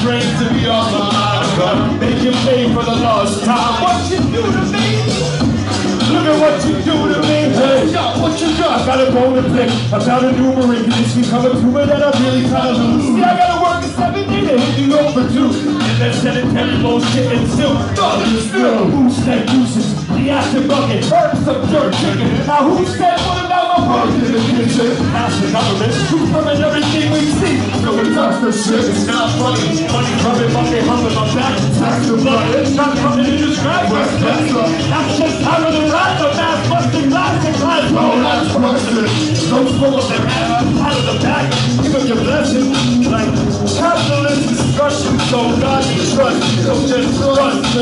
trained to be a harmonica. Make you pay for the lost time. What you do to me? Look at what you do to me. Hey, yo, what you got? I got a bone to pick. I got a numeric. It's become a tumor that I really kind of lose. See, I gotta work a 7 day to hit you over 2. And that sedentary bullshit and still still. Who said deuces? The acid bucket. Hurt some dirt chicken. Now who said what about my work in the kitchen? Ask the government. Who's coming everything we see? So we touch the shit. It's not funny. Money coming, bucket humping my back. Tax the blood. It's not coming in this drive. That's just how the ride. The mass busting glass and glass. No, that's busted. Don't pull up their ass out of the back. Give them your blessing. Like capitalist destruction. So God you trust. So just trust.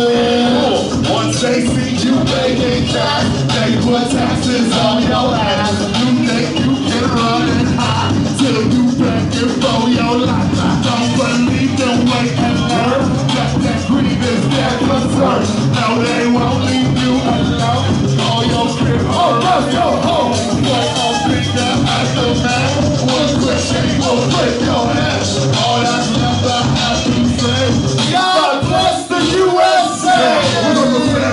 Once they see you making cash, they put taxes on your ass. You think you can run and hide till you back and throw your life. Don't believe them, wait and learn. That greed is their concern. No, they won't leave you alone. All your crib, that's your home. Wait on bigger as the man. One quick shake will break your head. All that's left I have to say. God bless the USA.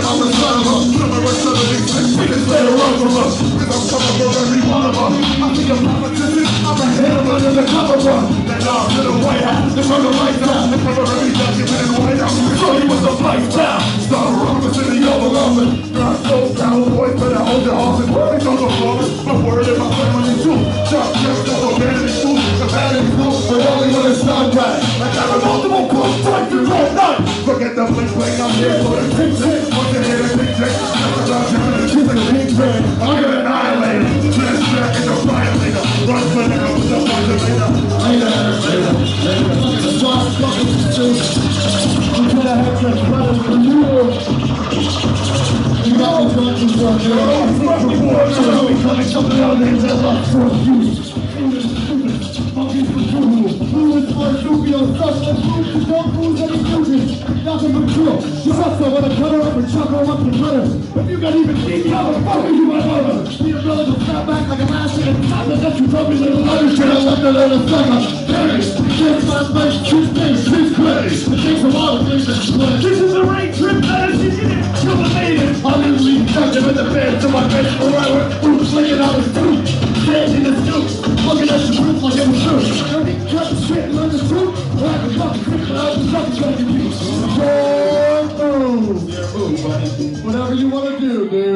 I'm a son of a we can stay around from us, because I'm coming for every one of us. I think I'm competition, I'm a hammer in the cover one. Then off to the White House, they turn the lights down. They cover every document in the White House. Show you what the flight's down. Start a rumpus in the Oval Office. Got those cowboys, better hold your horses. They know the floor, my word and my family too. Shot just over vanity school, the vanity school, but only when it's not right. Like I have multiple books, like you all night. Forget the blink, I'm here for the tick-tick. Once you hear the tick-tick, that's about you. She's a big man, I'm gonna annihilate it. Dress back in the violator. Run for now, what's up, later. Later. The sauce fucking still. We could have had such brothers for you. You got the guns for you. Fuck the war, so we coming something out there that love for you. Fucking for you. Who is for Rubio, such a food, you don't lose any fusions. Nothing but true. You hustle with a cutter up and chuckle up the cutter. If you got even deep, how the fuck are you my mother? Need a brother to snap back like a last in a top that you told me little undershit. I left a little sucker. Hey, this my space, two things, two crazy. It takes a lot of things to split. This is a rain trip, medicine, you didn't kill the maiden. I literally tucked him in the bed to my bed for right where food slinging out his tooth. Standing in the stoop, looking at the roof like it was true. Let me cut the shit and learn the truth. Or I can fucking fix it out and fucking get you. Your move. Your move, buddy. Whatever you want to do, dude.